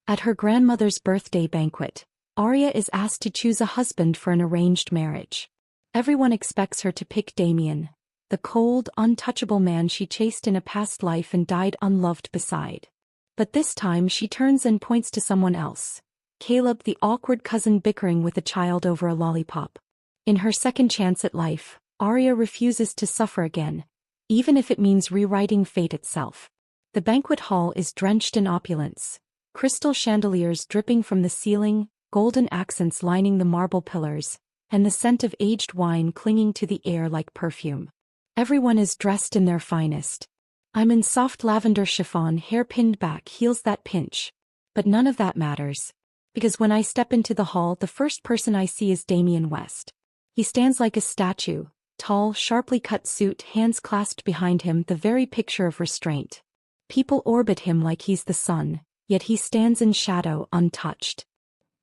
At her grandmother's birthday banquet, Arya is asked to choose a husband for an arranged marriage. Everyone expects her to pick Damien, the cold, untouchable man she chased in a past life and died unloved beside. But this time she turns and points to someone else. Caleb, the awkward cousin bickering with a child over a lollipop. In her second chance at life, Arya refuses to suffer again, even if it means rewriting fate itself. The banquet hall is drenched in opulence. Crystal chandeliers dripping from the ceiling, golden accents lining the marble pillars, and the scent of aged wine clinging to the air like perfume. Everyone is dressed in their finest. I'm in soft lavender chiffon, hair pinned back, heels that pinch. But none of that matters. Because when I step into the hall, the first person I see is Damien West. He stands like a statue, tall, sharply cut suit, hands clasped behind him, the very picture of restraint. People orbit him like he's the sun, yet he stands in shadow, untouched.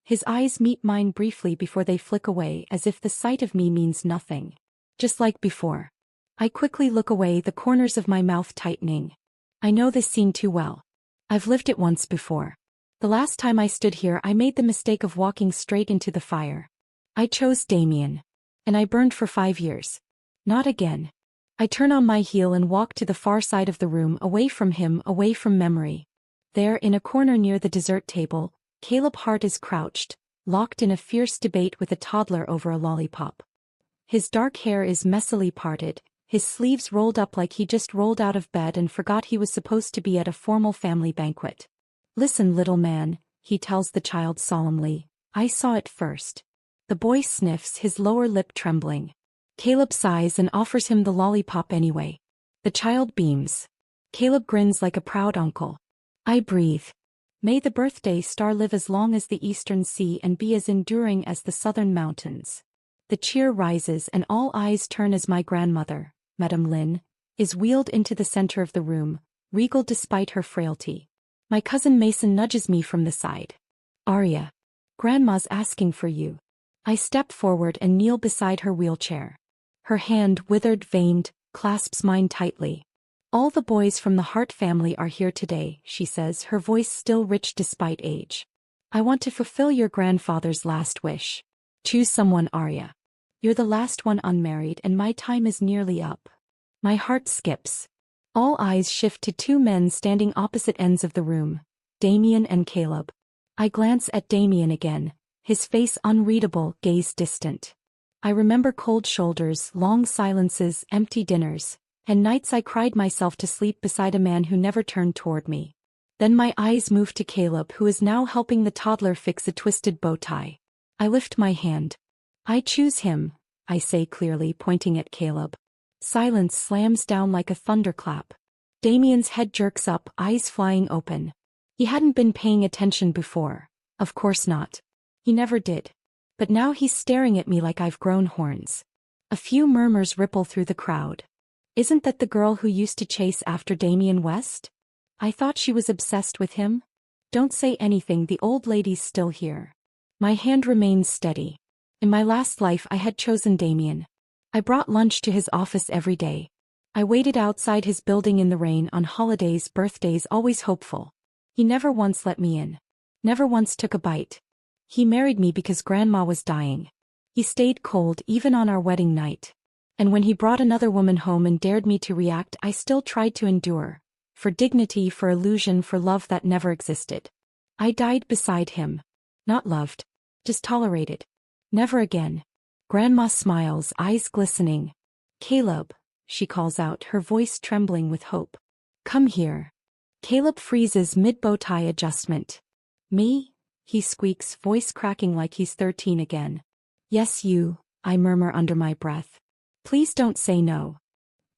His eyes meet mine briefly before they flick away, as if the sight of me means nothing. Just like before. I quickly look away, the corners of my mouth tightening. I know this scene too well. I've lived it once before. The last time I stood here, I made the mistake of walking straight into the fire. I chose Damien. And I burned for 5 years. Not again. I turn on my heel and walk to the far side of the room, away from him, away from memory. There, in a corner near the dessert table, Caleb Hart is crouched, locked in a fierce debate with a toddler over a lollipop. His dark hair is messily parted, his sleeves rolled up like he just rolled out of bed and forgot he was supposed to be at a formal family banquet. "Listen, little man," he tells the child solemnly, "I saw it first." The boy sniffs, his lower lip trembling. Caleb sighs and offers him the lollipop anyway. The child beams. Caleb grins like a proud uncle. I breathe. May the birthday star live as long as the eastern sea and be as enduring as the southern mountains. The cheer rises and all eyes turn as my grandmother, Madame Lynn, is wheeled into the center of the room, regal despite her frailty. My cousin Mason nudges me from the side. "Arya. Grandma's asking for you." I step forward and kneel beside her wheelchair. Her hand, withered, veined, clasps mine tightly. "All the boys from the Hart family are here today," she says, her voice still rich despite age. "I want to fulfill your grandfather's last wish. Choose someone, Arya. You're the last one unmarried and my time is nearly up." My heart skips. All eyes shift to two men standing opposite ends of the room, Damien and Caleb. I glance at Damien again, his face unreadable, gaze distant. I remember cold shoulders, long silences, empty dinners, and nights I cried myself to sleep beside a man who never turned toward me. Then my eyes move to Caleb, who is now helping the toddler fix a twisted bow tie. I lift my hand. "I choose him," I say clearly, pointing at Caleb. Silence slams down like a thunderclap. Damien's head jerks up, eyes flying open. He hadn't been paying attention before. Of course not. He never did. But now he's staring at me like I've grown horns. A few murmurs ripple through the crowd. "Isn't that the girl who used to chase after Damien West? I thought she was obsessed with him." "Don't say anything, the old lady's still here." My hand remains steady. In my last life I had chosen Damien. I brought lunch to his office every day. I waited outside his building in the rain on holidays, birthdays, always hopeful. He never once let me in. Never once took a bite. He married me because Grandma was dying. He stayed cold even on our wedding night. And when he brought another woman home and dared me to react, I still tried to endure. For dignity, for illusion, for love that never existed. I died beside him. Not loved. Just tolerated. Never again. Grandma smiles, eyes glistening. "Caleb," she calls out, her voice trembling with hope. "Come here." Caleb freezes mid-bow tie adjustment. "Me?" he squeaks, voice cracking like he's 13 again. "Yes, you," I murmur under my breath. "Please don't say no."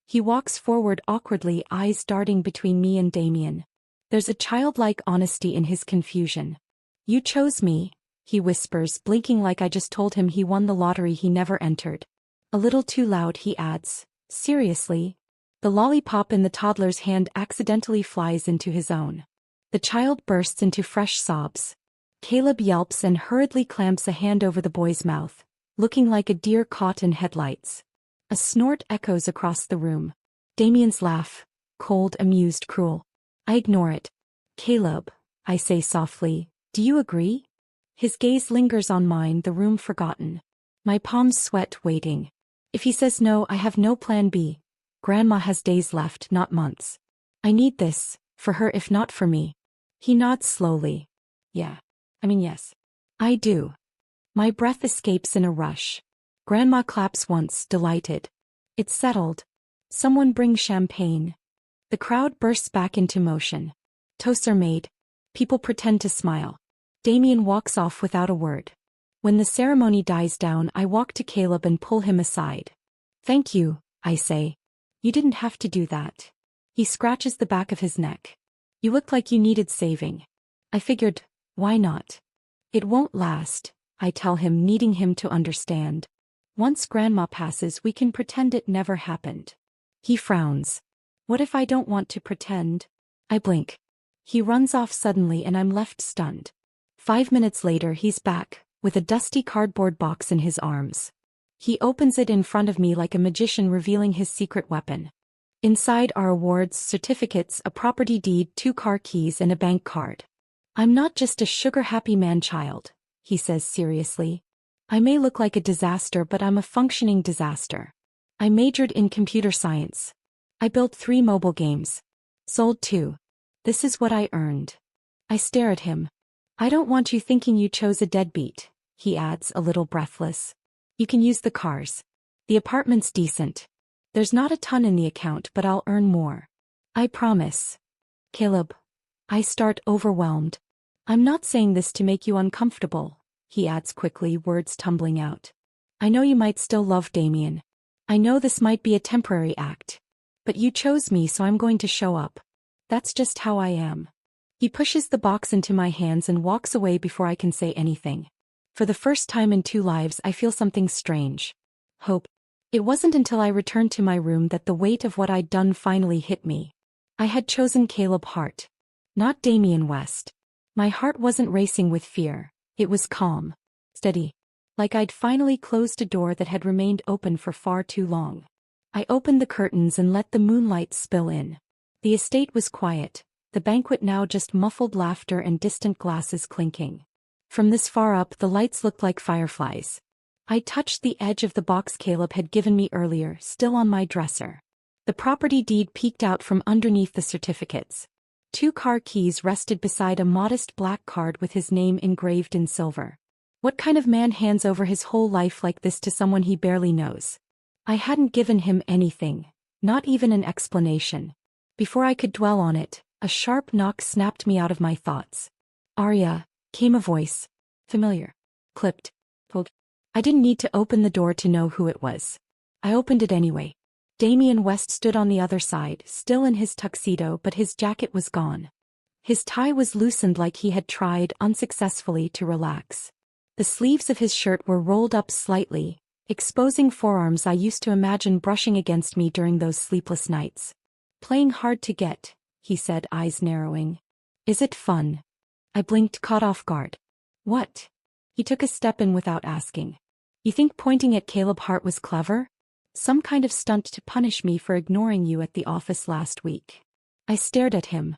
He walks forward awkwardly, eyes darting between me and Damien. There's a childlike honesty in his confusion. "You chose me," he whispers, blinking like I just told him he won the lottery he never entered. A little too loud, he adds, "Seriously?" The lollipop in the toddler's hand accidentally flies into his own. The child bursts into fresh sobs. Caleb yelps and hurriedly clamps a hand over the boy's mouth, looking like a deer caught in headlights. A snort echoes across the room. Damien's laugh, cold, amused, cruel. I ignore it. "Caleb," I say softly, Do you agree? His gaze lingers on mine, the room forgotten. My palms sweat, waiting. If he says no, I have no plan B. Grandma has days left, not months. I need this, for her if not for me. He nods slowly. Yes. I do. My breath escapes in a rush. Grandma claps once, delighted. It's settled. Someone bring champagne. The crowd bursts back into motion. Toasts are made. People pretend to smile. Damien walks off without a word. When the ceremony dies down, I walk to Caleb and pull him aside. Thank you, I say. You didn't have to do that. He scratches the back of his neck. You looked like you needed saving. I figured, why not? It won't last, I tell him, needing him to understand. Once Grandma passes, we can pretend it never happened. He frowns. What if I don't want to pretend? I blink. He runs off suddenly and I'm left stunned. 5 minutes later he's back, with a dusty cardboard box in his arms. He opens it in front of me like a magician revealing his secret weapon. Inside are awards, certificates, a property deed, 2 car keys and a bank card. I'm not just a sugar-happy man-child, he says seriously. I may look like a disaster, but I'm a functioning disaster. I majored in computer science. I built 3 mobile games. Sold 2. This is what I earned. I stare at him. I don't want you thinking you chose a deadbeat, he adds, a little breathless. You can use the cars. The apartment's decent. There's not a ton in the account, but I'll earn more. I promise. Caleb. I start, overwhelmed. I'm not saying this to make you uncomfortable, he adds quickly, words tumbling out. I know you might still love Damien. I know this might be a temporary act. But you chose me, so I'm going to show up. That's just how I am. He pushes the box into my hands and walks away before I can say anything. For the first time in 2 lives, I feel something strange. Hope. It wasn't until I returned to my room that the weight of what I'd done finally hit me. I had chosen Caleb Hart. Not Damien West. My heart wasn't racing with fear. It was calm. Steady. Like I'd finally closed a door that had remained open for far too long. I opened the curtains and let the moonlight spill in. The estate was quiet, the banquet now just muffled laughter and distant glasses clinking. From this far up, the lights looked like fireflies. I touched the edge of the box Caleb had given me earlier, still on my dresser. The property deed peeked out from underneath the certificates. 2 car keys rested beside a modest black card with his name engraved in silver. What kind of man hands over his whole life like this to someone he barely knows? I hadn't given him anything, not even an explanation. Before I could dwell on it, a sharp knock snapped me out of my thoughts. Arya, came a voice. Familiar. Clipped. Pulled. I didn't need to open the door to know who it was. I opened it anyway. Damien West stood on the other side, still in his tuxedo, but his jacket was gone. His tie was loosened like he had tried, unsuccessfully, to relax. The sleeves of his shirt were rolled up slightly, exposing forearms I used to imagine brushing against me during those sleepless nights. Playing hard to get, he said, eyes narrowing. Is it fun? I blinked, caught off guard. What? He took a step in without asking. You think pointing at Caleb Hart was clever? Some kind of stunt to punish me for ignoring you at the office last week. I stared at him.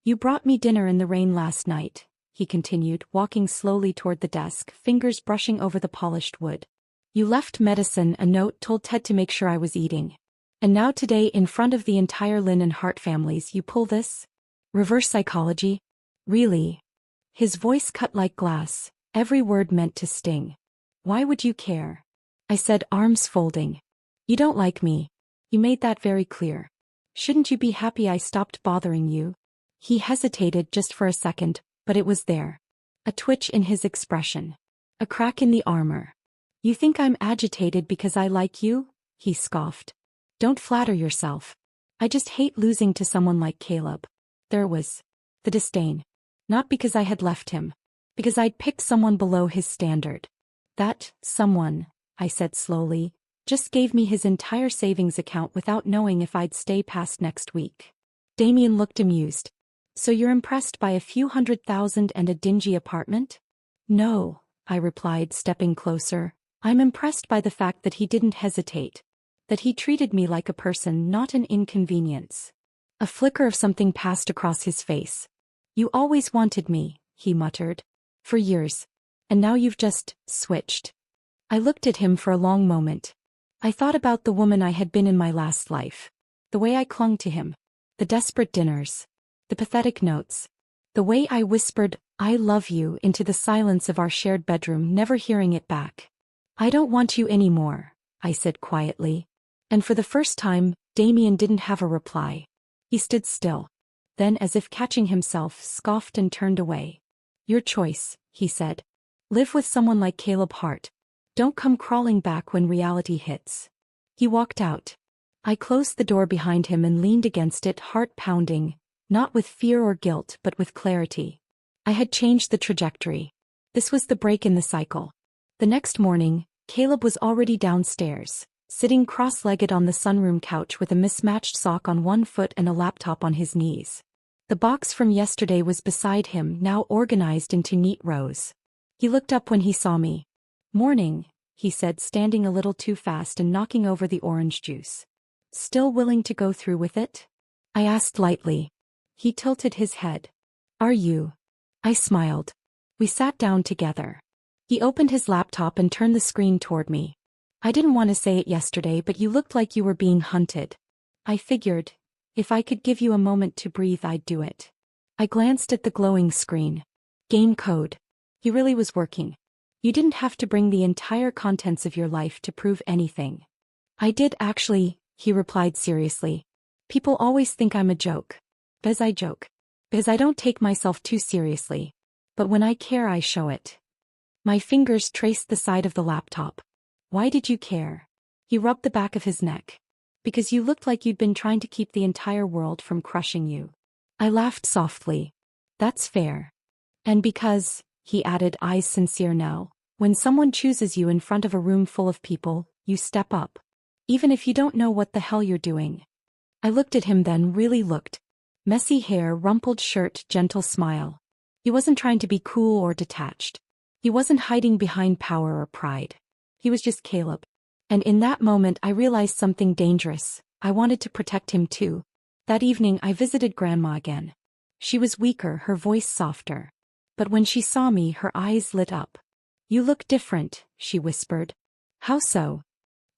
You brought me dinner in the rain last night, he continued, walking slowly toward the desk, fingers brushing over the polished wood. You left medicine, a note, told Ted to make sure I was eating. And now today, in front of the entire Lynn and Hart families, you pull this? Reverse psychology? Really? His voice cut like glass, every word meant to sting. Why would you care? I said, arms folding. You don't like me. You made that very clear. Shouldn't you be happy I stopped bothering you? He hesitated just for a second, but it was there. A twitch in his expression. A crack in the armor. You think I'm agitated because I like you? He scoffed. Don't flatter yourself. I just hate losing to someone like Caleb. There was the disdain. Not because I had left him. Because I'd picked someone below his standard. That someone, I said slowly, just gave me his entire savings account without knowing if I'd stay past next week. Damien looked amused. So you're impressed by a few $100,000 and a dingy apartment? No, I replied, stepping closer. I'm impressed by the fact that he didn't hesitate. That he treated me like a person, not an inconvenience. A flicker of something passed across his face. You always wanted me, he muttered. For years. And now you've just switched. I looked at him for a long moment. I thought about the woman I had been in my last life. The way I clung to him. The desperate dinners. The pathetic notes. The way I whispered, "I love you," into the silence of our shared bedroom, never hearing it back. "I don't want you anymore," I said quietly. And for the first time, Damien didn't have a reply. He stood still. Then, as if catching himself, scoffed and turned away. "Your choice," he said. "Live with someone like Caleb Hart. Don't come crawling back when reality hits." He walked out. I closed the door behind him and leaned against it, heart pounding, not with fear or guilt but with clarity. I had changed the trajectory. This was the break in the cycle. The next morning, Caleb was already downstairs, sitting cross-legged on the sunroom couch with a mismatched sock on one foot and a laptop on his knees. The box from yesterday was beside him, now organized into neat rows. He looked up when he saw me. "Morning," he said, standing a little too fast and knocking over the orange juice. "Still willing to go through with it?" I asked lightly. He tilted his head. "Are you?" I smiled. We sat down together. He opened his laptop and turned the screen toward me. "I didn't want to say it yesterday, but you looked like you were being hunted. I figured, if I could give you a moment to breathe, I'd do it." I glanced at the glowing screen. Game code. He really was working. You didn't have to bring the entire contents of your life to prove anything. "I did actually," he replied seriously. "People always think I'm a joke. Because I joke. Because I don't take myself too seriously. But when I care, I show it." My fingers traced the side of the laptop. "Why did you care?" He rubbed the back of his neck. "Because you looked like you'd been trying to keep the entire world from crushing you." I laughed softly. "That's fair." "And because," he added, eyes sincere now, "when someone chooses you in front of a room full of people, you step up. Even if you don't know what the hell you're doing." I looked at him then, really looked. Messy hair, rumpled shirt, gentle smile. He wasn't trying to be cool or detached. He wasn't hiding behind power or pride. He was just Caleb. And in that moment I realized something dangerous. I wanted to protect him too. That evening I visited Grandma again. She was weaker, her voice softer. But when she saw me, her eyes lit up. "You look different," she whispered. "How so?"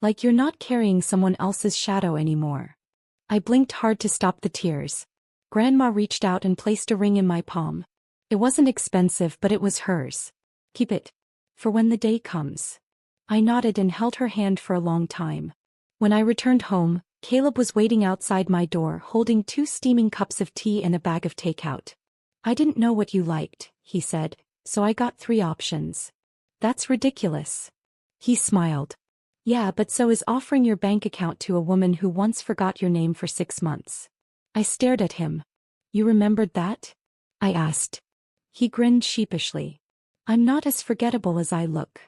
"Like you're not carrying someone else's shadow anymore." I blinked hard to stop the tears. Grandma reached out and placed a ring in my palm. It wasn't expensive, but it was hers. "Keep it. For when the day comes." I nodded and held her hand for a long time. When I returned home, Caleb was waiting outside my door, holding 2 steaming cups of tea and a bag of takeout. "I didn't know what you liked," he said, "so I got 3 options." "That's ridiculous." He smiled. "Yeah, but so is offering your bank account to a woman who once forgot your name for 6 months." I stared at him. "You remembered that?" I asked. He grinned sheepishly. "I'm not as forgettable as I look."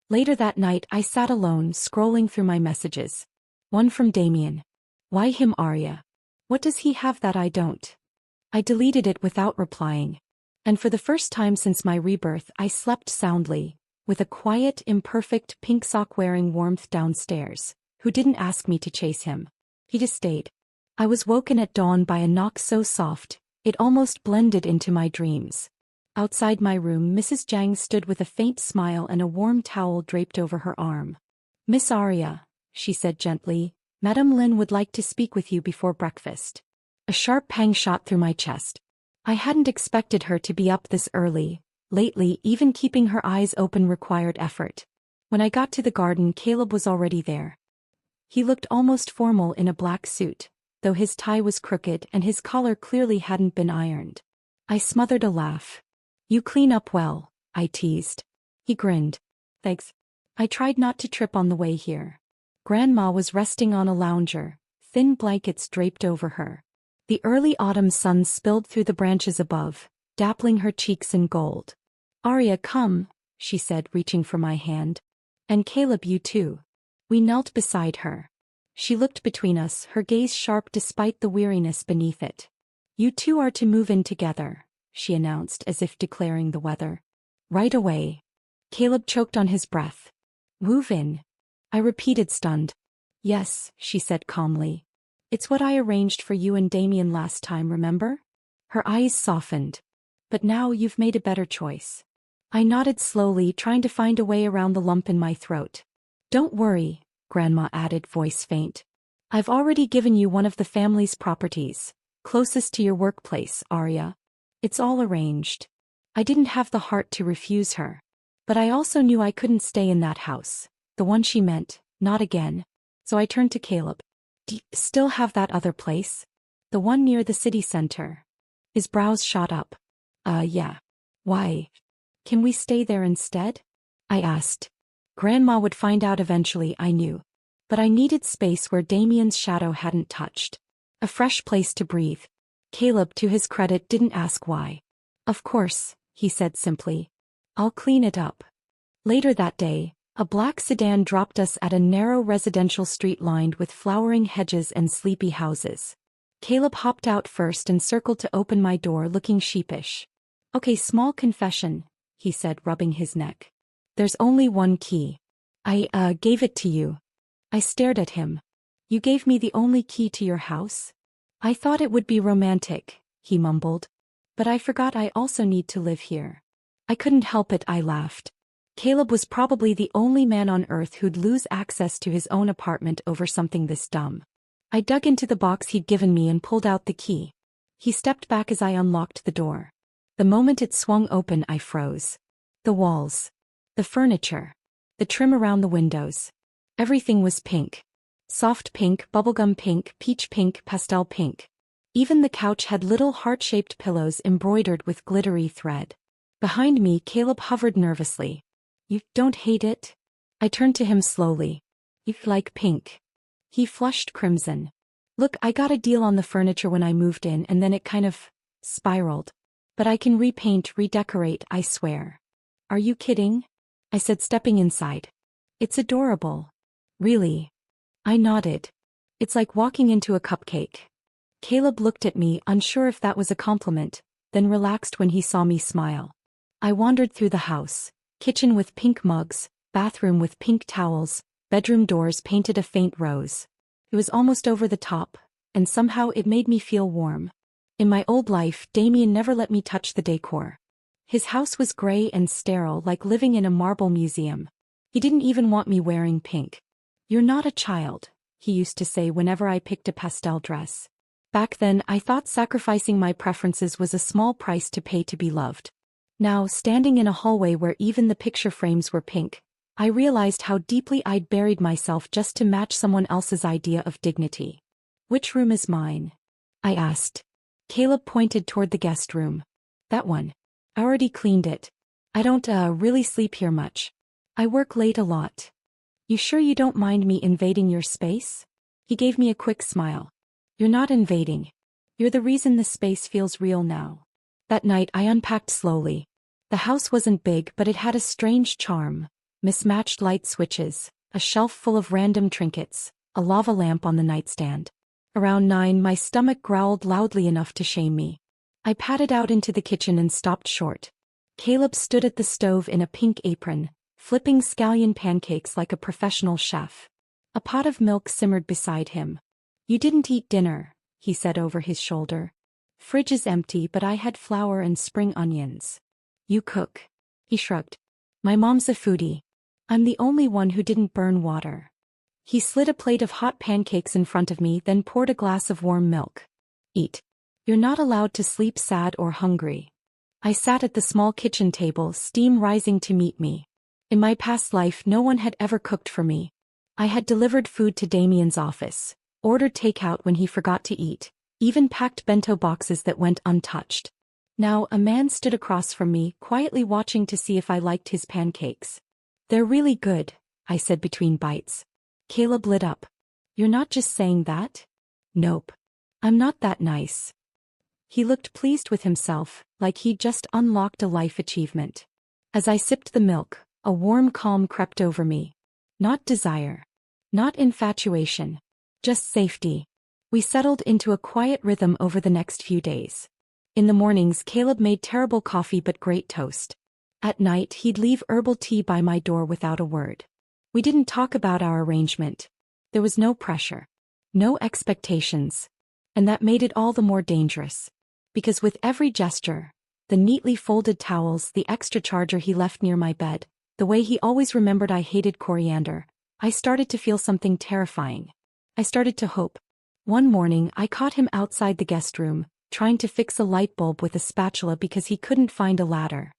Later that night I sat alone, scrolling through my messages. One from Damien. "Why him, Arya? What does he have that I don't?" I deleted it without replying. And for the first time since my rebirth I slept soundly, with a quiet, imperfect, pink sock-wearing warmth downstairs, who didn't ask me to chase him. He just stayed. I was woken at dawn by a knock so soft, it almost blended into my dreams. Outside my room, Mrs. Jang stood with a faint smile and a warm towel draped over her arm. "Miss Arya," she said gently, "Madame Lin would like to speak with you before breakfast." A sharp pang shot through my chest. I hadn't expected her to be up this early. Lately, even keeping her eyes open required effort. When I got to the garden, Caleb was already there. He looked almost formal in a black suit, though his tie was crooked and his collar clearly hadn't been ironed. I smothered a laugh. "You clean up well," I teased. He grinned. "Thanks." I tried not to trip on the way here. Grandma was resting on a lounger, thin blankets draped over her. The early autumn sun spilled through the branches above, dappling her cheeks in gold. "Arya, come," she said, reaching for my hand. "And Caleb, you too." We knelt beside her. She looked between us, her gaze sharp despite the weariness beneath it. "You two are to move in together," she announced as if declaring the weather. "Right away." Caleb choked on his breath. "Move in?" I repeated, stunned. "Yes," she said calmly. "It's what I arranged for you and Damien last time, remember?" Her eyes softened. "But now you've made a better choice." I nodded slowly, trying to find a way around the lump in my throat. Don't worry, Grandma added, voice faint. I've already given you one of the family's properties, closest to your workplace, Arya. It's all arranged. I didn't have the heart to refuse her. But I also knew I couldn't stay in that house, the one she meant, not again. So I turned to Caleb. Do you still have that other place? The one near the city center? His brows shot up. Yeah. Why? Can we stay there instead? I asked. Grandma would find out eventually, I knew. But I needed space where Damien's shadow hadn't touched. A fresh place to breathe. Caleb, to his credit, didn't ask why. Of course, he said simply. I'll clean it up. Later that day, a black sedan dropped us at a narrow residential street lined with flowering hedges and sleepy houses. Caleb hopped out first and circled to open my door, looking sheepish. Okay, small confession, he said, rubbing his neck. There's only one key. I gave it to you. I stared at him. You gave me the only key to your house? I thought it would be romantic, he mumbled. But I forgot I also need to live here. I couldn't help it, I laughed. Caleb was probably the only man on earth who'd lose access to his own apartment over something this dumb. I dug into the box he'd given me and pulled out the key. He stepped back as I unlocked the door. The moment it swung open, I froze. The walls. The furniture. The trim around the windows. Everything was pink. Soft pink, bubblegum pink, peach pink, pastel pink. Even the couch had little heart-shaped pillows embroidered with glittery thread. Behind me, Caleb hovered nervously. You don't hate it? I turned to him slowly. You like pink? He flushed crimson. Look, I got a deal on the furniture when I moved in and then it kind of spiraled. But I can repaint, redecorate, I swear. Are you kidding? I said, stepping inside. It's adorable. Really? I nodded. It's like walking into a cupcake. Caleb looked at me, unsure if that was a compliment, then relaxed when he saw me smile. I wandered through the house. Kitchen with pink mugs, bathroom with pink towels, bedroom doors painted a faint rose. It was almost over the top, and somehow it made me feel warm. In my old life, Damien never let me touch the decor. His house was gray and sterile, like living in a marble museum. He didn't even want me wearing pink. You're not a child, he used to say whenever I picked a pastel dress. Back then, I thought sacrificing my preferences was a small price to pay to be loved. Now, standing in a hallway where even the picture frames were pink, I realized how deeply I'd buried myself just to match someone else's idea of dignity. Which room is mine? I asked. Caleb pointed toward the guest room. That one. I already cleaned it. I don't really sleep here much. I work late a lot. You sure you don't mind me invading your space? He gave me a quick smile. You're not invading. You're the reason this space feels real now. That night I unpacked slowly. The house wasn't big, but it had a strange charm. Mismatched light switches, a shelf full of random trinkets, a lava lamp on the nightstand. Around 9, my stomach growled loudly enough to shame me. I padded out into the kitchen and stopped short. Caleb stood at the stove in a pink apron, flipping scallion pancakes like a professional chef. A pot of milk simmered beside him. You didn't eat dinner, he said over his shoulder. Fridge is empty, but I had flour and spring onions. You cook. He shrugged. My mom's a foodie. I'm the only one who didn't burn water. He slid a plate of hot pancakes in front of me, then poured a glass of warm milk. Eat. You're not allowed to sleep sad or hungry. I sat at the small kitchen table, steam rising to meet me. In my past life, no one had ever cooked for me. I had delivered food to Damien's office, ordered takeout when he forgot to eat, even packed bento boxes that went untouched. Now a man stood across from me, quietly watching to see if I liked his pancakes. They're really good, I said between bites. Caleb lit up. You're not just saying that? Nope. I'm not that nice. He looked pleased with himself, like he'd just unlocked a life achievement. As I sipped the milk, a warm calm crept over me. Not desire. Not infatuation. Just safety. We settled into a quiet rhythm over the next few days. In the mornings, Caleb made terrible coffee but great toast. At night, he'd leave herbal tea by my door without a word. We didn't talk about our arrangement. There was no pressure. No expectations. And that made it all the more dangerous. Because with every gesture, The neatly folded towels, the extra charger he left near my bed, the way he always remembered I hated coriander. I started to feel something terrifying. I started to hope. One morning, I caught him outside the guest room, trying to fix a light bulb with a spatula because he couldn't find a ladder.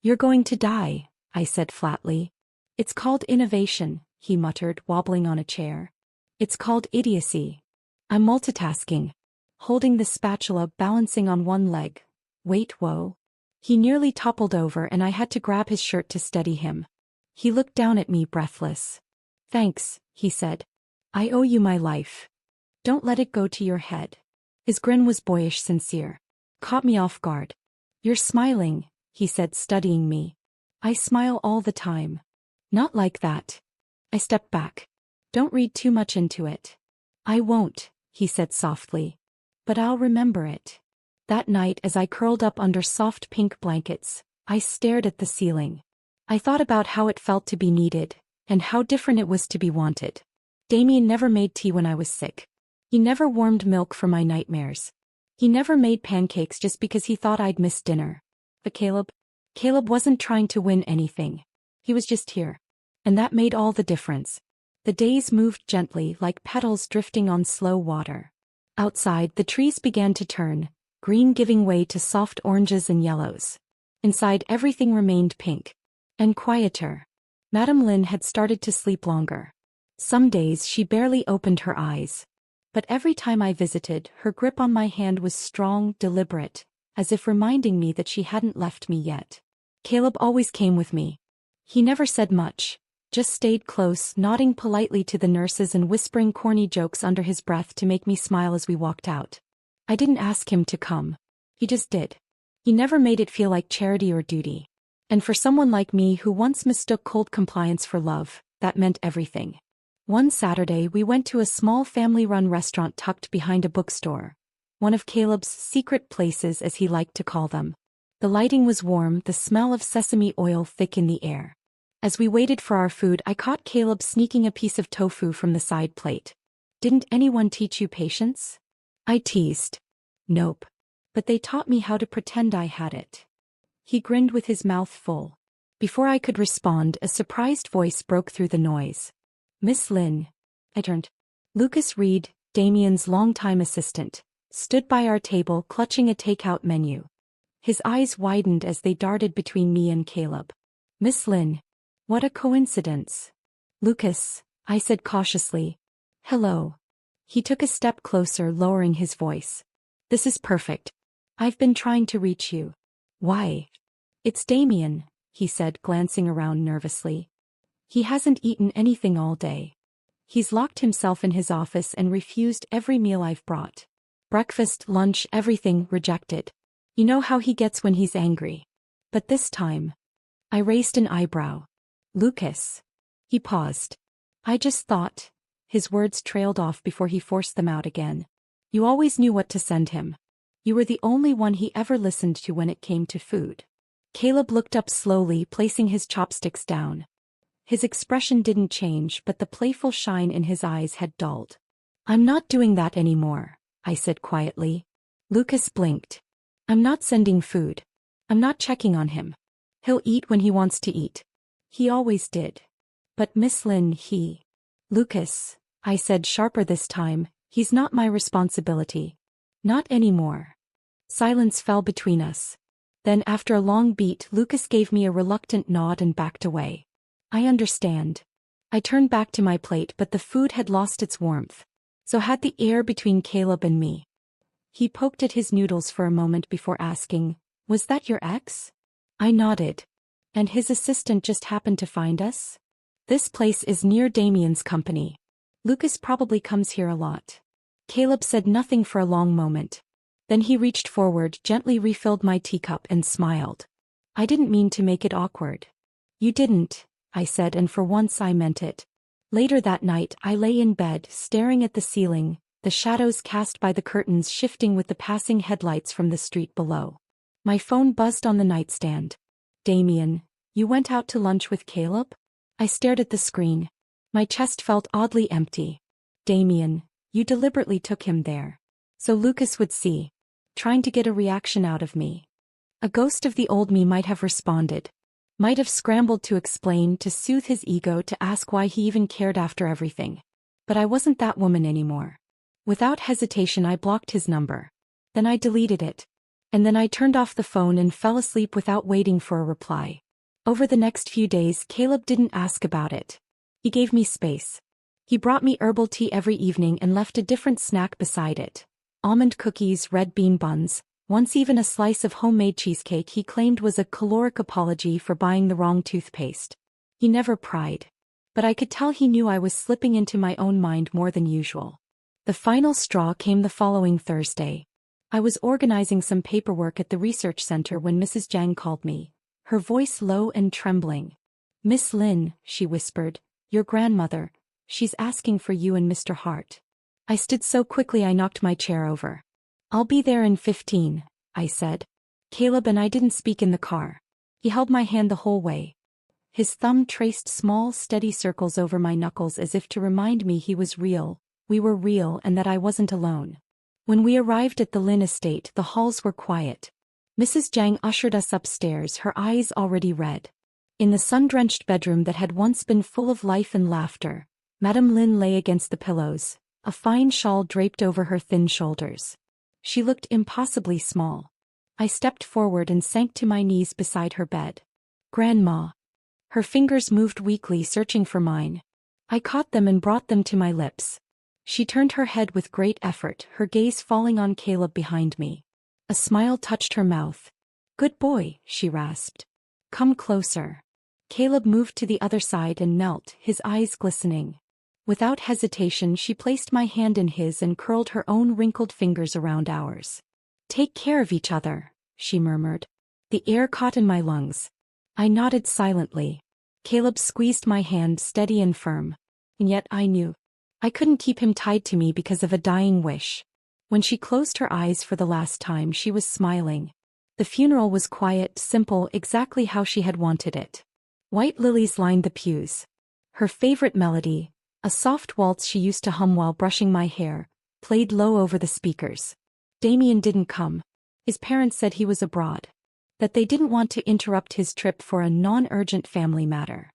"You're going to die," I said flatly. "It's called innovation," he muttered, wobbling on a chair. "It's called idiocy." I'm multitasking. Holding the spatula, balancing on one leg. Wait, whoa. He nearly toppled over and I had to grab his shirt to steady him. He looked down at me, breathless. "Thanks," he said. "I owe you my life. Don't let it go to your head." His grin was boyish, sincere. Caught me off guard. "You're smiling," he said, studying me. "I smile all the time." "Not like that." I stepped back. "Don't read too much into it." "I won't," he said softly. "But I'll remember it." That night, as I curled up under soft pink blankets, I stared at the ceiling. I thought about how it felt to be needed, and how different it was to be wanted. Damien never made tea when I was sick. He never warmed milk for my nightmares. He never made pancakes just because he thought I'd miss dinner. But Caleb wasn't trying to win anything. He was just here. And that made all the difference. The days moved gently, like petals drifting on slow water. Outside, the trees began to turn, green giving way to soft oranges and yellows. Inside, everything remained pink. And quieter. Madame Lin had started to sleep longer. Some days she barely opened her eyes. But every time I visited, her grip on my hand was strong, deliberate, as if reminding me that she hadn't left me yet. Caleb always came with me. He never said much, just stayed close, nodding politely to the nurses and whispering corny jokes under his breath to make me smile as we walked out. I didn't ask him to come. He just did. He never made it feel like charity or duty. And for someone like me who once mistook cold compliance for love, that meant everything. One Saturday we went to a small family-run restaurant tucked behind a bookstore. One of Caleb's secret places, as he liked to call them. The lighting was warm, the smell of sesame oil thick in the air. As we waited for our food, I caught Caleb sneaking a piece of tofu from the side plate. "Didn't anyone teach you patience?" I teased. "Nope. But they taught me how to pretend I had it." He grinned with his mouth full. Before I could respond, a surprised voice broke through the noise. "Miss Lin." I turned. Lucas Reed, Damien's longtime assistant, stood by our table clutching a takeout menu. His eyes widened as they darted between me and Caleb. "Miss Lin. What a coincidence." "Lucas," I said cautiously. "Hello." He took a step closer, lowering his voice. "This is perfect. I've been trying to reach you." "Why?" "It's Damien," he said, glancing around nervously. "He hasn't eaten anything all day. He's locked himself in his office and refused every meal I've brought. Breakfast, lunch, everything, rejected. You know how he gets when he's angry. But this time..." I raised an eyebrow. "Lucas." He paused. "I just thought..." His words trailed off before he forced them out again. "You always knew what to send him. You were the only one he ever listened to when it came to food." Caleb looked up slowly, placing his chopsticks down. His expression didn't change, but the playful shine in his eyes had dulled. "I'm not doing that anymore," I said quietly. Lucas blinked. "I'm not sending food. I'm not checking on him. He'll eat when he wants to eat. He always did. But Miss Lin, Lucas," I said sharper this time, "he's not my responsibility. Not anymore." Silence fell between us. Then after a long beat, Lucas gave me a reluctant nod and backed away. "I understand." I turned back to my plate, but the food had lost its warmth. So had the air between Caleb and me. He poked at his noodles for a moment before asking, "Was that your ex?" I nodded. "And his assistant just happened to find us?" "This place is near Damien's company. Lucas probably comes here a lot." Caleb said nothing for a long moment. Then he reached forward, gently refilled my teacup and smiled. "I didn't mean to make it awkward." "You didn't," I said, and for once I meant it. Later that night, I lay in bed, staring at the ceiling, the shadows cast by the curtains shifting with the passing headlights from the street below. My phone buzzed on the nightstand. "Damien, you went out to lunch with Caleb?" I stared at the screen. My chest felt oddly empty. "Damien, you deliberately took him there. So Lucas would see. Trying to get a reaction out of me." A ghost of the old me might have responded. Might have scrambled to explain, to soothe his ego, to ask why he even cared after everything. But I wasn't that woman anymore. Without hesitation I blocked his number. Then I deleted it. And then I turned off the phone and fell asleep without waiting for a reply. Over the next few days Caleb didn't ask about it. He gave me space. He brought me herbal tea every evening and left a different snack beside it. Almond cookies, red bean buns, once even a slice of homemade cheesecake he claimed was a caloric apology for buying the wrong toothpaste. He never pried. But I could tell he knew I was slipping into my own mind more than usual. The final straw came the following Thursday. I was organizing some paperwork at the research center when Mrs. Jang called me, her voice low and trembling. "Miss Lin," she whispered, "your grandmother, she's asking for you and Mr. Hart." I stood so quickly I knocked my chair over. "I'll be there in 15, I said. Caleb and I didn't speak in the car. He held my hand the whole way. His thumb traced small, steady circles over my knuckles as if to remind me he was real, we were real, and that I wasn't alone. When we arrived at the Lin estate, the halls were quiet. Mrs. Jang ushered us upstairs, her eyes already red. In the sun-drenched bedroom that had once been full of life and laughter, Madame Lin lay against the pillows, a fine shawl draped over her thin shoulders. She looked impossibly small. I stepped forward and sank to my knees beside her bed. "Grandma." Her fingers moved weakly, searching for mine. I caught them and brought them to my lips. She turned her head with great effort, her gaze falling on Caleb behind me. A smile touched her mouth. "Good boy," she rasped. "Come closer." Caleb moved to the other side and knelt, his eyes glistening. Without hesitation she placed my hand in his and curled her own wrinkled fingers around ours. "Take care of each other," she murmured. The air caught in my lungs. I nodded silently. Caleb squeezed my hand, steady and firm. And yet I knew. I couldn't keep him tied to me because of a dying wish. When she closed her eyes for the last time she was smiling. The funeral was quiet, simple, exactly how she had wanted it. White lilies lined the pews. Her favorite melody, a soft waltz she used to hum while brushing my hair, played low over the speakers. Damien didn't come. His parents said he was abroad. That they didn't want to interrupt his trip for a non-urgent family matter.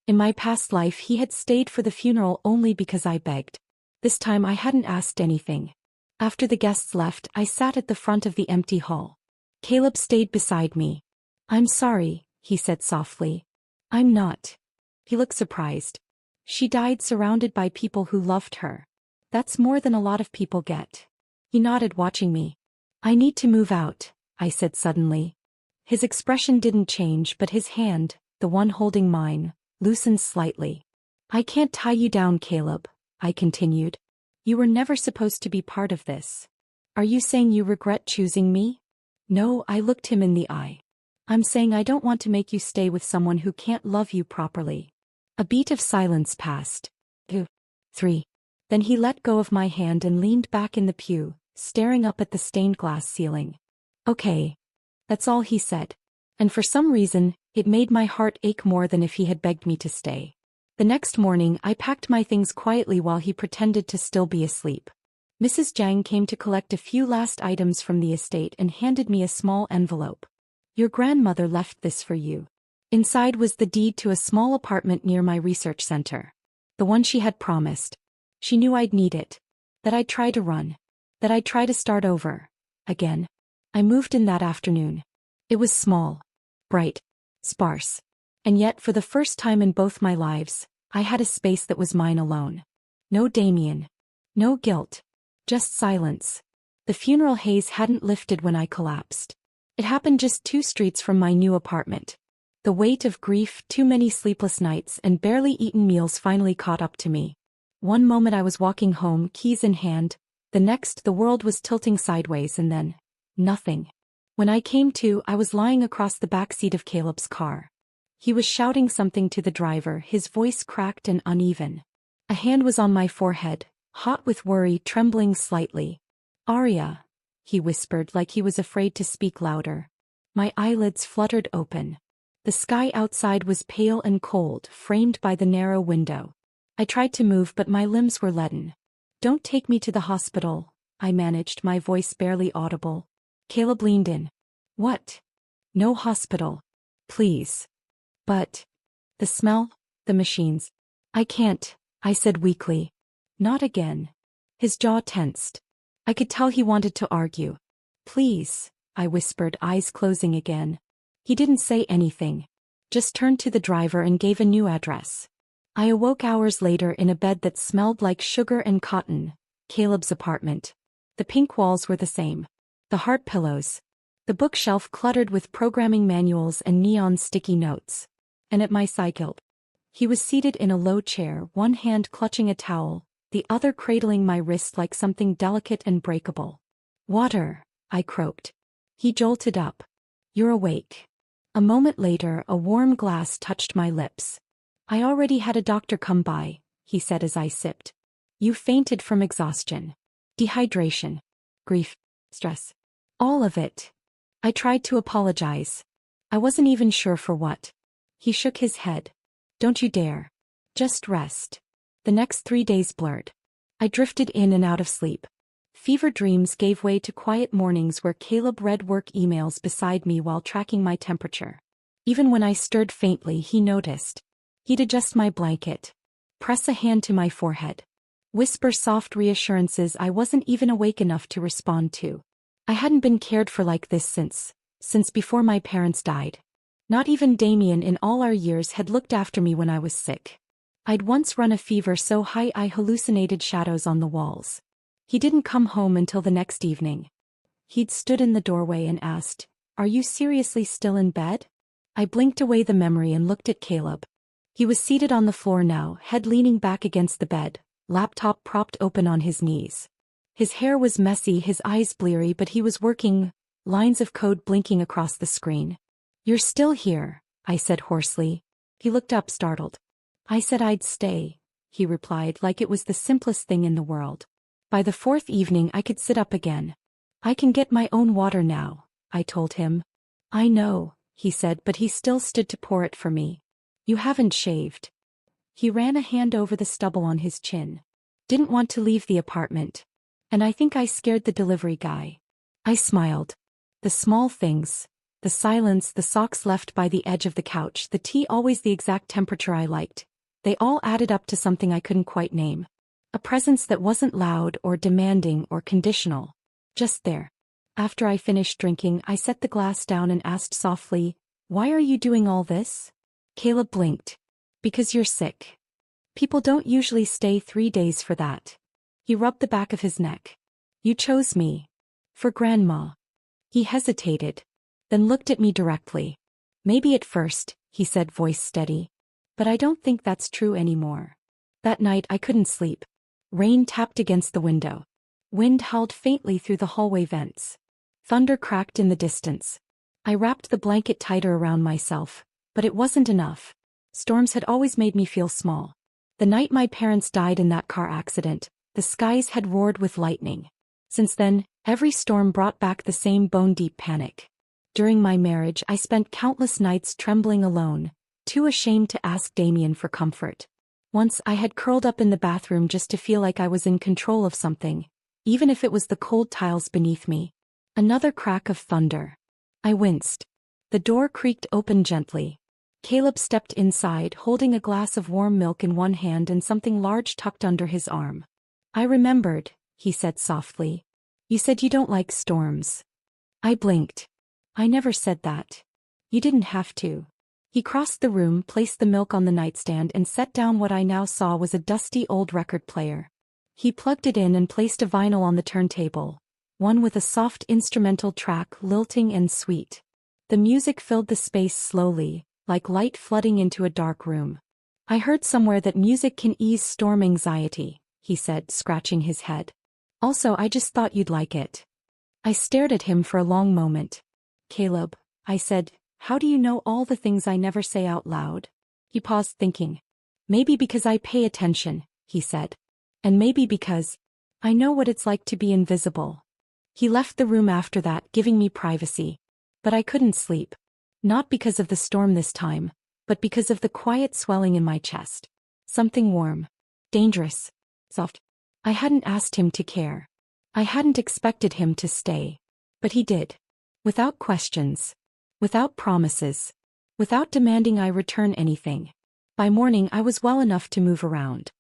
In my past life he had stayed for the funeral only because I begged. This time I hadn't asked anything. After the guests left, I sat at the front of the empty hall. Caleb stayed beside me. "I'm sorry," he said softly. "I'm not." He looked surprised. "She died surrounded by people who loved her. That's more than a lot of people get." He nodded, watching me. "I need to move out," I said suddenly. His expression didn't change, but his hand, the one holding mine, loosened slightly. "I can't tie you down, Caleb," I continued. "You were never supposed to be part of this. Are you saying you regret choosing me?" "No," I looked him in the eye. "I'm saying I don't want to make you stay with someone who can't love you properly." A beat of silence passed. 2, 3. Then he let go of my hand and leaned back in the pew, staring up at the stained glass ceiling. "Okay." That's all he said. And for some reason, it made my heart ache more than if he had begged me to stay. The next morning I packed my things quietly while he pretended to still be asleep. Mrs. Jang came to collect a few last items from the estate and handed me a small envelope. "Your grandmother left this for you." Inside was the deed to a small apartment near my research center. The one she had promised. She knew I'd need it. That I'd try to run. That I'd try to start over. Again. I moved in that afternoon. It was small. Bright. Sparse. And yet, for the first time in both my lives, I had a space that was mine alone. No Damien. No guilt. Just silence. The funeral haze hadn't lifted when I collapsed. It happened just 2 streets from my new apartment. The weight of grief, too many sleepless nights, and barely eaten meals finally caught up to me. One moment I was walking home, keys in hand. The next, the world was tilting sideways, and then, nothing. When I came to, I was lying across the back seat of Caleb's car. He was shouting something to the driver, his voice cracked and uneven. A hand was on my forehead, hot with worry, trembling slightly. "Arya," he whispered like he was afraid to speak louder. My eyelids fluttered open. The sky outside was pale and cold, framed by the narrow window. I tried to move, but my limbs were leaden. "Don't take me to the hospital," I managed, my voice barely audible. Caleb leaned in. "What?" No hospital. Please. But. The smell, the machines. I can't, I said weakly. Not again. His jaw tensed. I could tell he wanted to argue. Please, I whispered, eyes closing again. He didn't say anything. Just turned to the driver and gave a new address. I awoke hours later in a bed that smelled like sugar and cotton. Caleb's apartment. The pink walls were the same. The heart pillows. The bookshelf cluttered with programming manuals and neon sticky notes. And at my side, he was seated in a low chair, one hand clutching a towel, the other cradling my wrist like something delicate and breakable. Water, I croaked. He jolted up. You're awake. A moment later, a warm glass touched my lips. I already had a doctor come by, he said as I sipped. You fainted from exhaustion. Dehydration. Grief. Stress. All of it. I tried to apologize. I wasn't even sure for what. He shook his head. Don't you dare. Just rest. The next 3 days blurred. I drifted in and out of sleep. Fever dreams gave way to quiet mornings where Caleb read work emails beside me while tracking my temperature. Even when I stirred faintly, he noticed. He'd adjust my blanket. Press a hand to my forehead. Whisper soft reassurances I wasn't even awake enough to respond to. I hadn't been cared for like this since before my parents died. Not even Damien in all our years had looked after me when I was sick. I'd once run a fever so high I hallucinated shadows on the walls. He didn't come home until the next evening. He'd stood in the doorway and asked, "Are you seriously still in bed?" I blinked away the memory and looked at Caleb. He was seated on the floor now, head leaning back against the bed, laptop propped open on his knees. His hair was messy, his eyes bleary, but he was working, lines of code blinking across the screen. "You're still here," I said hoarsely. He looked up startled. "I said I'd stay," he replied like it was the simplest thing in the world. By the 4th evening I could sit up again. "I can get my own water now," I told him. "I know," he said, but he still stood to pour it for me. "You haven't shaved." He ran a hand over the stubble on his chin. "Didn't want to leave the apartment. And I think I scared the delivery guy." I smiled. The small things. The silence, the socks left by the edge of the couch, the tea always the exact temperature I liked. They all added up to something I couldn't quite name. A presence that wasn't loud or demanding or conditional. Just there. After I finished drinking, I set the glass down and asked softly, "Why are you doing all this?" Caleb blinked. "Because you're sick. People don't usually stay 3 days for that." He rubbed the back of his neck. "You chose me. For Grandma." He hesitated. Then looked at me directly. "Maybe at first," he said, voice steady. "But I don't think that's true anymore." That night I couldn't sleep. Rain tapped against the window. Wind howled faintly through the hallway vents. Thunder cracked in the distance. I wrapped the blanket tighter around myself, but it wasn't enough. Storms had always made me feel small. The night my parents died in that car accident, the skies had roared with lightning. Since then, every storm brought back the same bone-deep panic. During my marriage, I spent countless nights trembling alone, too ashamed to ask Damien for comfort. Once I had curled up in the bathroom just to feel like I was in control of something, even if it was the cold tiles beneath me. Another crack of thunder. I winced. The door creaked open gently. Caleb stepped inside, holding a glass of warm milk in one hand and something large tucked under his arm. "I remembered," he said softly. "You said you don't like storms." I blinked. "I never said that. You didn't have to." He crossed the room, placed the milk on the nightstand and set down what I now saw was a dusty old record player. He plugged it in and placed a vinyl on the turntable, one with a soft instrumental track, lilting and sweet. The music filled the space slowly, like light flooding into a dark room. "I heard somewhere that music can ease storm anxiety," he said, scratching his head. "Also, I just thought you'd like it." I stared at him for a long moment. "Caleb," I said, "how do you know all the things I never say out loud?" He paused, thinking. "Maybe because I pay attention," he said. "And maybe because I know what it's like to be invisible." He left the room after that, giving me privacy. But I couldn't sleep. Not because of the storm this time, but because of the quiet swelling in my chest. Something warm. Dangerous. Soft. I hadn't asked him to care. I hadn't expected him to stay. But he did. Without questions. Without promises. Without demanding I return anything. By morning I was well enough to move around.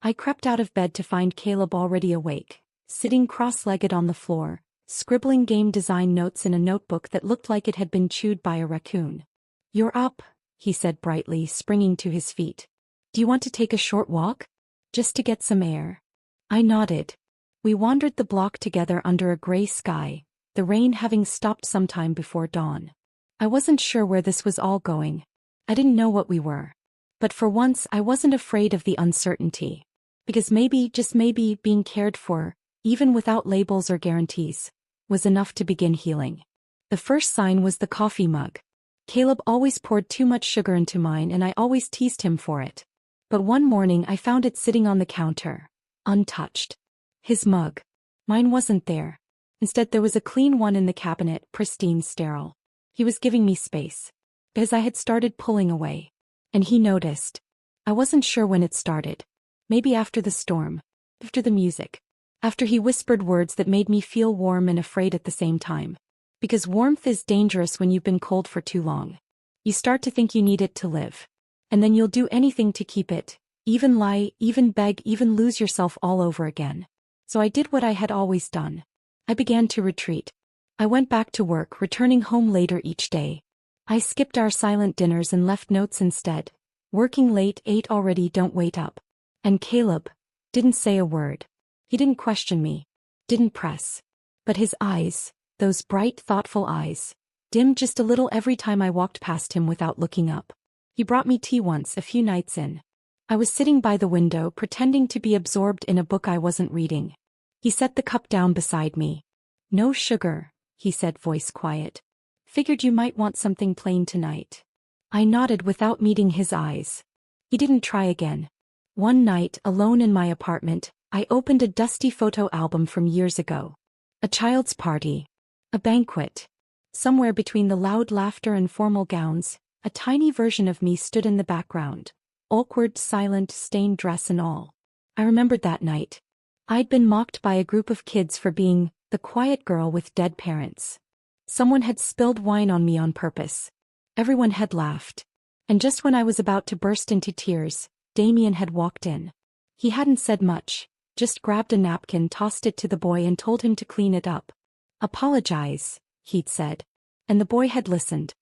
I crept out of bed to find Caleb already awake, sitting cross-legged on the floor, scribbling game design notes in a notebook that looked like it had been chewed by a raccoon. "You're up," he said brightly, springing to his feet. "Do you want to take a short walk? Just to get some air?" I nodded. We wandered the block together under a gray sky, the rain having stopped some time before dawn. I wasn't sure where this was all going. I didn't know what we were. But for once I wasn't afraid of the uncertainty. Because maybe, just maybe, being cared for, even without labels or guarantees, was enough to begin healing. The first sign was the coffee mug. Caleb always poured too much sugar into mine and I always teased him for it. But one morning I found it sitting on the counter, untouched. His mug. Mine wasn't there. Instead there was a clean one in the cabinet, pristine, sterile. He was giving me space. Because I had started pulling away. And he noticed. I wasn't sure when it started. Maybe after the storm. After the music. After he whispered words that made me feel warm and afraid at the same time. Because warmth is dangerous when you've been cold for too long. You start to think you need it to live. And then you'll do anything to keep it. Even lie, even beg, even lose yourself all over again. So I did what I had always done. I began to retreat. I went back to work, returning home later each day. I skipped our silent dinners and left notes instead. Working late, 8 already, don't wait up. And Caleb didn't say a word. He didn't question me. Didn't press. But his eyes, those bright, thoughtful eyes, dimmed just a little every time I walked past him without looking up. He brought me tea once, a few nights in. I was sitting by the window, pretending to be absorbed in a book I wasn't reading. He set the cup down beside me. "No sugar," he said, voice quiet. "Figured you might want something plain tonight." I nodded without meeting his eyes. He didn't try again. One night, alone in my apartment, I opened a dusty photo album from years ago. A child's party. A banquet. Somewhere between the loud laughter and formal gowns, a tiny version of me stood in the background. Awkward, silent, stained dress and all. I remembered that night. I'd been mocked by a group of kids for being the quiet girl with dead parents. Someone had spilled wine on me on purpose. Everyone had laughed. And just when I was about to burst into tears, Damien had walked in. He hadn't said much, just grabbed a napkin, tossed it to the boy and told him to clean it up. "Apologize," he'd said. And the boy had listened.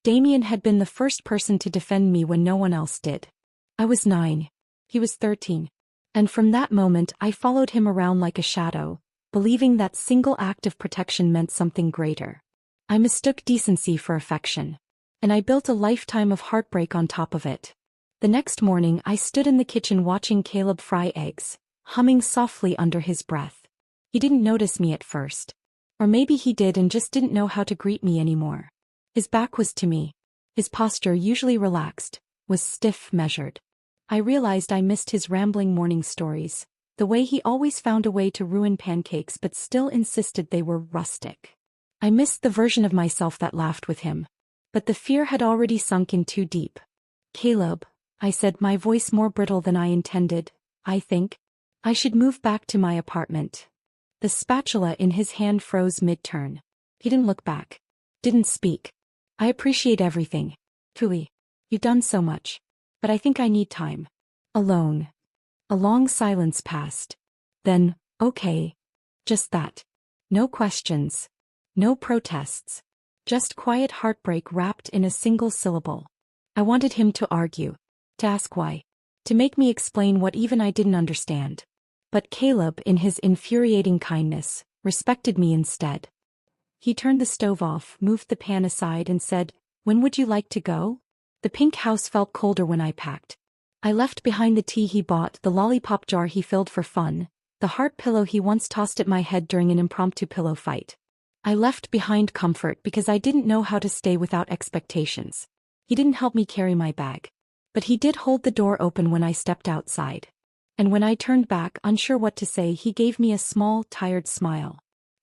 Damien had been the first person to defend me when no one else did. I was 9. He was 13. And from that moment I followed him around like a shadow, believing that single act of protection meant something greater. I mistook decency for affection. And I built a lifetime of heartbreak on top of it. The next morning I stood in the kitchen watching Caleb fry eggs, humming softly under his breath. He didn't notice me at first. Or maybe he did and just didn't know how to greet me anymore. His back was to me. His posture, usually relaxed, was stiff, measured. I realized I missed his rambling morning stories, the way he always found a way to ruin pancakes but still insisted they were rustic. I missed the version of myself that laughed with him. But the fear had already sunk in too deep. "Caleb," I said, my voice more brittle than I intended, "I think I should move back to my apartment." The spatula in his hand froze mid-turn. He didn't look back. Didn't speak. "I appreciate everything. Truly. You've done so much. But I think I need time. Alone." A long silence passed. Then, "Okay." Just that. No questions. No protests. Just quiet heartbreak wrapped in a single syllable. I wanted him to argue. To ask why. To make me explain what even I didn't understand. But Caleb, in his infuriating kindness, respected me instead. He turned the stove off, moved the pan aside and said, "When would you like to go?" The pink house felt colder when I packed. I left behind the tea he bought, the lollipop jar he filled for fun, the heart pillow he once tossed at my head during an impromptu pillow fight. I left behind comfort because I didn't know how to stay without expectations. He didn't help me carry my bag. But he did hold the door open when I stepped outside. And when I turned back, unsure what to say, he gave me a small, tired smile.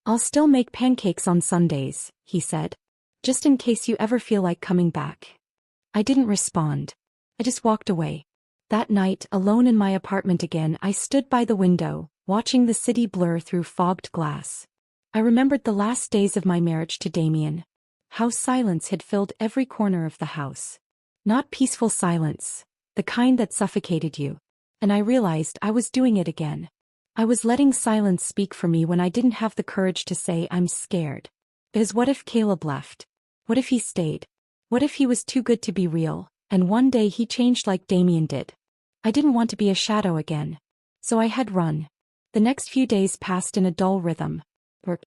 "I'll still make pancakes on Sundays," he said. "Just in case you ever feel like coming back." I didn't respond. I just walked away. That night, alone in my apartment again, I stood by the window, watching the city blur through fogged glass. I remembered the last days of my marriage to Damien. how silence had filled every corner of the house. Not peaceful silence, the kind that suffocated you. And I realized I was doing it again. I was letting silence speak for me when I didn't have the courage to say I'm scared. Because what if Caleb left? What if he stayed? What if he was too good to be real, and one day he changed like Damien did? I didn't want to be a shadow again. So I had run. The next few days passed in a dull rhythm. Work,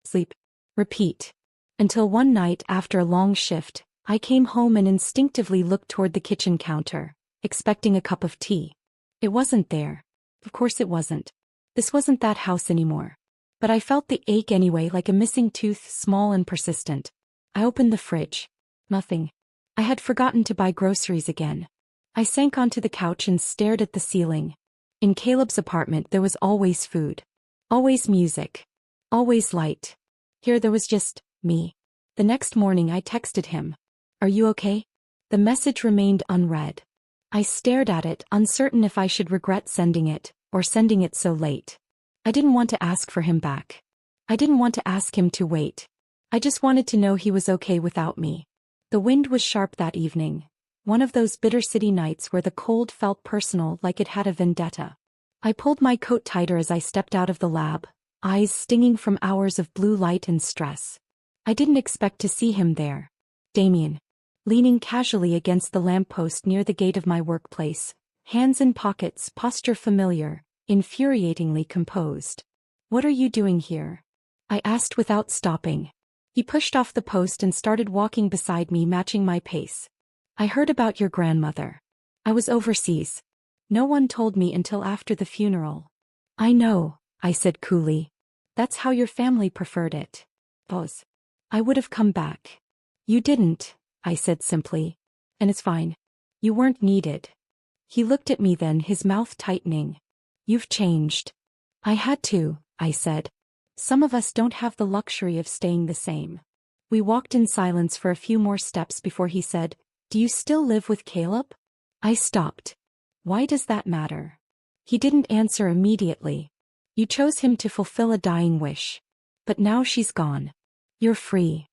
sleep, repeat. Until one night after a long shift, I came home and instinctively looked toward the kitchen counter, expecting a cup of tea. It wasn't there. Of course it wasn't. This wasn't that house anymore. But I felt the ache anyway, like a missing tooth, small and persistent. I opened the fridge. Nothing. I had forgotten to buy groceries again. I sank onto the couch and stared at the ceiling. In Caleb's apartment there was always food. Always music. Always light. Here there was just me. The next morning I texted him. "Are you okay?" The message remained unread. I stared at it, uncertain if I should regret sending it, or sending it so late. I didn't want to ask for him back. I didn't want to ask him to wait. I just wanted to know he was okay without me. The wind was sharp that evening. One of those bitter city nights where the cold felt personal, like it had a vendetta. I pulled my coat tighter as I stepped out of the lab, eyes stinging from hours of blue light and stress. I didn't expect to see him there. Damien. Leaning casually against the lamppost near the gate of my workplace, hands in pockets, posture familiar, infuriatingly composed. "What are you doing here?" I asked without stopping. He pushed off the post and started walking beside me, matching my pace. "I heard about your grandmother. I was overseas. No one told me until after the funeral." "I know," I said coolly. "That's how your family preferred it." Pause. "I would have come back." "You didn't," I said simply. "And it's fine. You weren't needed." He looked at me then, his mouth tightening. "You've changed." "I had to," I said. "Some of us don't have the luxury of staying the same." We walked in silence for a few more steps before he said, "Do you still live with Caleb?" I stopped. "Why does that matter?" He didn't answer immediately. "You chose him to fulfill a dying wish. But now she's gone. You're free."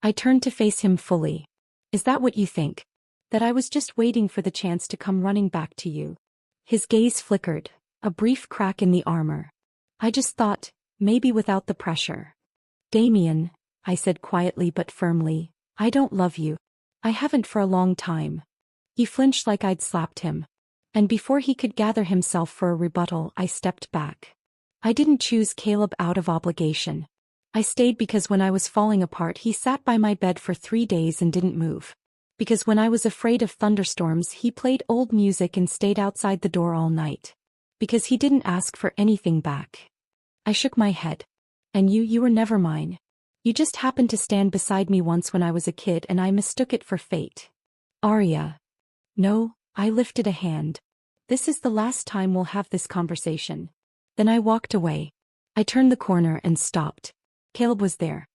I turned to face him fully. "Is that what you think? That I was just waiting for the chance to come running back to you?" His gaze flickered, a brief crack in the armor. "I just thought, maybe without the pressure." "Damien," I said quietly but firmly, "I don't love you. I haven't for a long time." He flinched like I'd slapped him. And before he could gather himself for a rebuttal, I stepped back. I didn't choose Caleb out of obligation. I stayed because when I was falling apart he sat by my bed for 3 days and didn't move. Because when I was afraid of thunderstorms he played old music and stayed outside the door all night. Because he didn't ask for anything back. I shook my head. "And you were never mine. You just happened to stand beside me once when I was a kid and I mistook it for fate." "Arya." "No," I lifted a hand. "This is the last time we'll have this conversation." Then I walked away. I turned the corner and stopped. Caleb was there.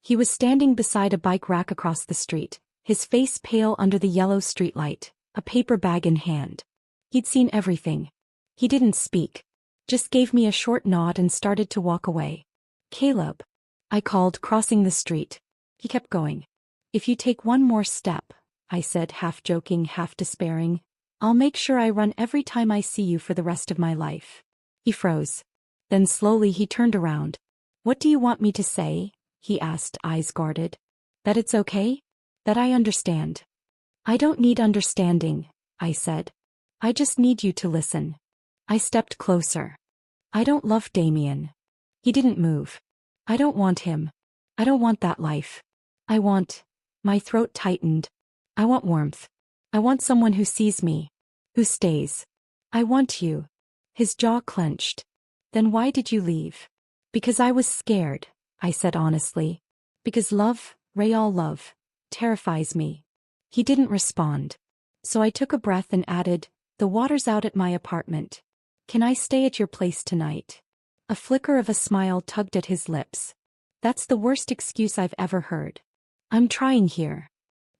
He was standing beside a bike rack across the street, his face pale under the yellow streetlight, a paper bag in hand. He'd seen everything. He didn't speak. Just gave me a short nod and started to walk away. "Caleb," I called, crossing the street. He kept going. "If you take one more step," I said, half joking, half despairing, "I'll make sure I run every time I see you for the rest of my life." He froze. Then slowly he turned around. "What do you want me to say?" he asked, eyes guarded. "That it's okay? That I understand?" "I don't need understanding," I said. "I just need you to listen." I stepped closer. "I don't love Damien." He didn't move. "I don't want him. I don't want that life. I want—" My throat tightened. "I want warmth. I want someone who sees me. Who stays. I want you." His jaw clenched. "Then why did you leave?" "Because I was scared," I said honestly. "Because love, real love, terrifies me." He didn't respond. So I took a breath and added, "The water's out at my apartment. Can I stay at your place tonight?" A flicker of a smile tugged at his lips. "That's the worst excuse I've ever heard." "I'm trying here."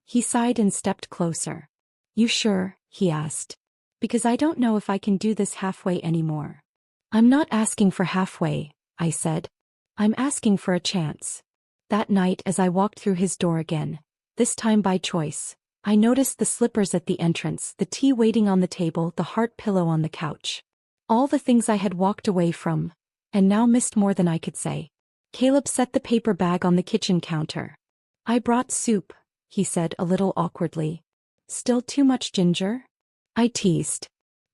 He sighed and stepped closer. "You sure?" he asked. "Because I don't know if I can do this halfway anymore." "I'm not asking for halfway," I said. "I'm asking for a chance." That night as I walked through his door again, this time by choice, I noticed the slippers at the entrance, the tea waiting on the table, the heart pillow on the couch. All the things I had walked away from, and now missed more than I could say. Caleb set the paper bag on the kitchen counter. "I brought soup," he said a little awkwardly. "Still too much ginger?" I teased.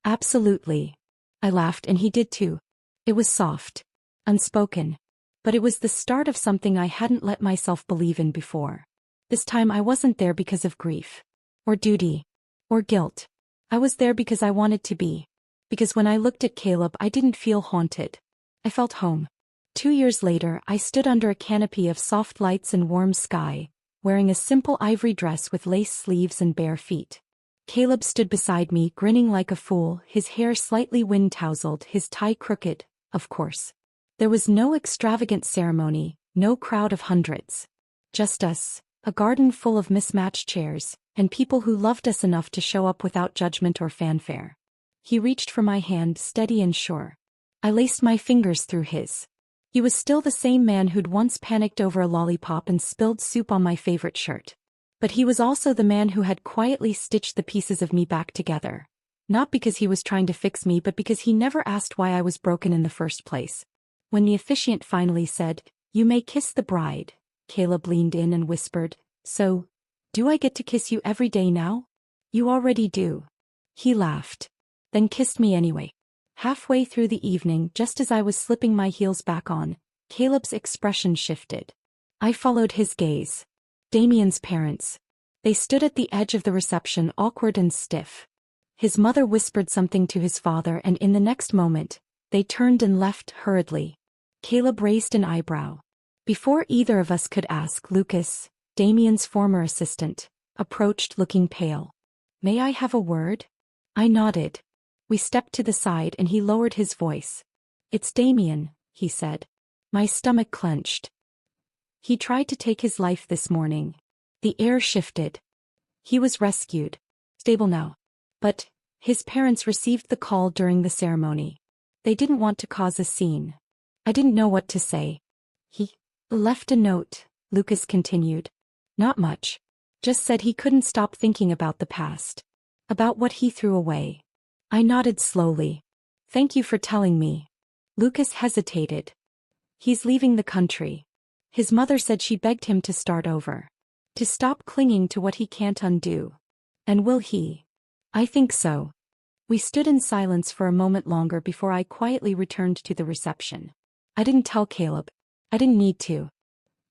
"Absolutely." I laughed and he did too. It was soft. Unspoken. But it was the start of something I hadn't let myself believe in before. This time I wasn't there because of grief. Or duty. Or guilt. I was there because I wanted to be. Because when I looked at Caleb I didn't feel haunted. I felt home. 2 years later I stood under a canopy of soft lights and warm sky, wearing a simple ivory dress with lace sleeves and bare feet. Caleb stood beside me, grinning like a fool, his hair slightly wind-tousled, his tie crooked, of course. There was no extravagant ceremony, no crowd of hundreds. Just us, a garden full of mismatched chairs, and people who loved us enough to show up without judgment or fanfare. He reached for my hand, steady and sure. I laced my fingers through his. He was still the same man who'd once panicked over a lollipop and spilled soup on my favorite shirt. But he was also the man who had quietly stitched the pieces of me back together. Not because he was trying to fix me, but because he never asked why I was broken in the first place. When the officiant finally said, "You may kiss the bride," Caleb leaned in and whispered, "So, do I get to kiss you every day now?" "You already do." He laughed. Then kissed me anyway. Halfway through the evening, just as I was slipping my heels back on, Caleb's expression shifted. I followed his gaze. Damien's parents. They stood at the edge of the reception, awkward and stiff. His mother whispered something to his father, and in the next moment, they turned and left hurriedly. Caleb raised an eyebrow. Before either of us could ask, Lucas, Damien's former assistant, approached looking pale. "May I have a word?" I nodded. We stepped to the side and he lowered his voice. "It's Damien," he said. My stomach clenched. "He tried to take his life this morning." The air shifted. "He was rescued. Stable now. But his parents received the call during the ceremony. They didn't want to cause a scene." I didn't know what to say. "He left a note," Lucas continued. "Not much. Just said he couldn't stop thinking about the past. About what he threw away." I nodded slowly. "Thank you for telling me." Lucas hesitated. "He's leaving the country. His mother said she begged him to start over. To stop clinging to what he can't undo." "And will he?" "I think so." We stood in silence for a moment longer before I quietly returned to the reception. I didn't tell Caleb. I didn't need to.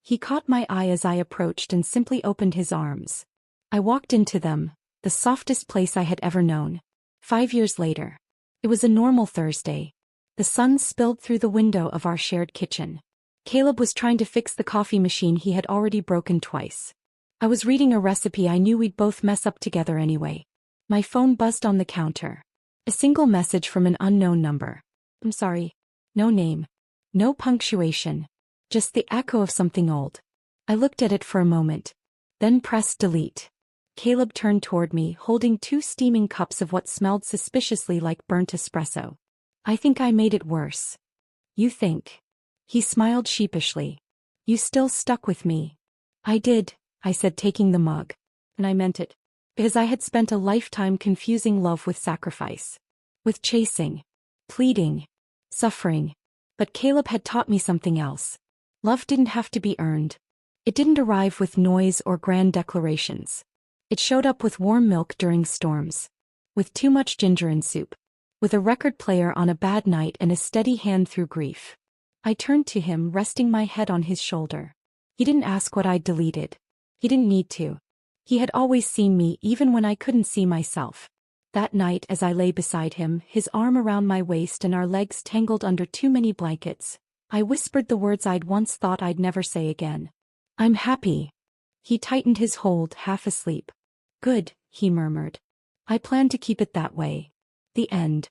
He caught my eye as I approached and simply opened his arms. I walked into them, the softest place I had ever known. 5 years later. It was a normal Thursday. The sun spilled through the window of our shared kitchen. Caleb was trying to fix the coffee machine he had already broken twice. I was reading a recipe I knew we'd both mess up together anyway. My phone buzzed on the counter. A single message from an unknown number. "I'm sorry. No name. No punctuation. Just the echo of something old." I looked at it for a moment. Then pressed delete. Caleb turned toward me, holding 2 steaming cups of what smelled suspiciously like burnt espresso. "I think I made it worse." "You think?" He smiled sheepishly. "You still stuck with me." "I did," I said, taking the mug. And I meant it. Because I had spent a lifetime confusing love with sacrifice. With chasing. Pleading. Suffering. But Caleb had taught me something else. Love didn't have to be earned. It didn't arrive with noise or grand declarations. It showed up with warm milk during storms. With too much ginger in soup. With a record player on a bad night and a steady hand through grief. I turned to him, resting my head on his shoulder. He didn't ask what I'd deleted. He didn't need to. He had always seen me even when I couldn't see myself. That night as I lay beside him, his arm around my waist and our legs tangled under too many blankets, I whispered the words I'd once thought I'd never say again. "I'm happy." He tightened his hold, half asleep. "Good," he murmured. "I plan to keep it that way." The end.